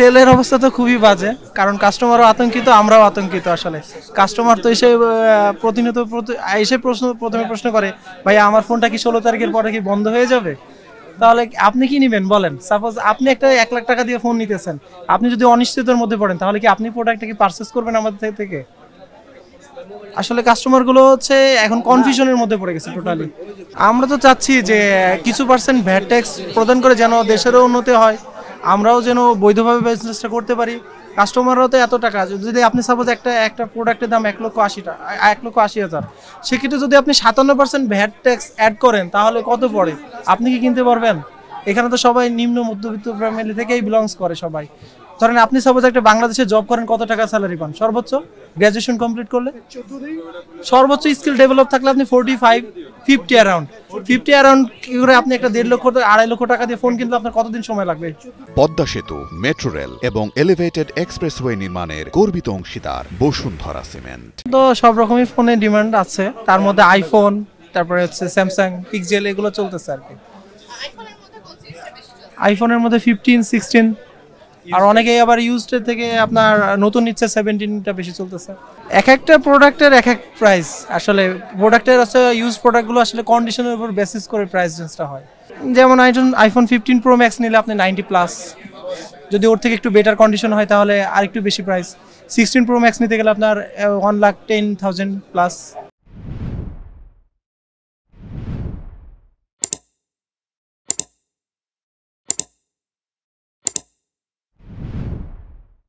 সেলের অবস্থা তো খুবই বাজে, কারণ কাস্টমারও আতঙ্কিত, আমরাও আতঙ্কিত। আসলে কাস্টমার তো এসে প্রতিনিয়ত এসে প্রথমে প্রশ্ন করে, ভাই আমার ফোনটা কি 16 তারিখের পরে কি বন্ধ হয়ে যাবে? তাহলে আপনি কি নিবেন বলেন? সাপোজ আপনি একটা 1 লাখ টাকা দিয়ে ফোন নিতেছেন, আপনি যদি অনিশ্চয়তার মধ্যে পড়েন, তাহলে কি আপনি প্রোডাক্টটা কি পারচেস করবেন আমাদের থেকে? আসলে কাস্টমার গুলো হচ্ছে এখন কনফিউশনের মধ্যে পড়ে গেছে টোটালি। আমরা তো চাচ্ছি যে কিছু পার্সেন্ট ভ্যাট ট্যাক্স প্রদান করে যেন দেশেরও উন্নতি হয়, আমরাও যেন বৈধভাবে বিজনেসটা করতে পারি। কাস্টমারও তো এত টাকা, যদি আপনি সাপোজ একটা একটা প্রোডাক্টের দাম 1,80,000 1,80,000, সেক্ষেত্রে যদি আপনি 57% ভ্যাট ট্যাক্স অ্যাড করেন, তাহলে কত পড়ে? আপনি কি কিনতে পারবেন? এখানে তো সবাই নিম্ন মধ্যবিত্ত ফ্যামিলি থেকেই বিলংস করে সবাই। ধরেন আপনি সাপোজ একটা বাংলাদেশে জব করেন, কত টাকা স্যালারি পান সর্বোচ্চ গ্র্যাজুয়েশন কমপ্লিট করলে? সর্বোচ্চ স্কিল ডেভেলপ থাকলে আপনি 45 50 অ্যারাউন্ড 50 অ্যারাউন্ড করে আপনি একটা 1.5 লক্ষ 2.5 লক্ষ টাকা দিয়ে ফোন কিনলে আপনার কতদিন সময় লাগবে? পদ্মা সেতু, মেট্রো রেল এবং এলিভেটেড এক্সপ্রেসওয়ে নির্মাণের গর্বিত অংশীদার বসুন্ধরা সিমেন্ট। তো সব রকমই ফোনের ডিমান্ড আছে, তার মধ্যে আইফোন, তারপরে হচ্ছে স্যামসাং পিক্সেল, এগুলো চলতেছে আর কি। আইফোনের মধ্যে 15 16, আর অনেকেই আবার ইউজড থেকে আপনার নতুন নিচ্ছে 17টা বেশি চলতেছে। এক একটা প্রোডাক্টের এক এক প্রাইস। আসলে প্রোডাক্টের আছে ইউজ প্রোডাক্টগুলো আসলে কন্ডিশনের উপর বেসিস করে প্রাইস রেঞ্জটা হয়। যেমন আইফোন 15 প্রো ম্যাক্স নিলে আপনি 90+, যদি ওর থেকে একটু বেটার কন্ডিশন হয় তাহলে আর একটু বেশি প্রাইস। 16 প্রো ম্যাক্স নিতে গেলে আপনার 1,10,000+।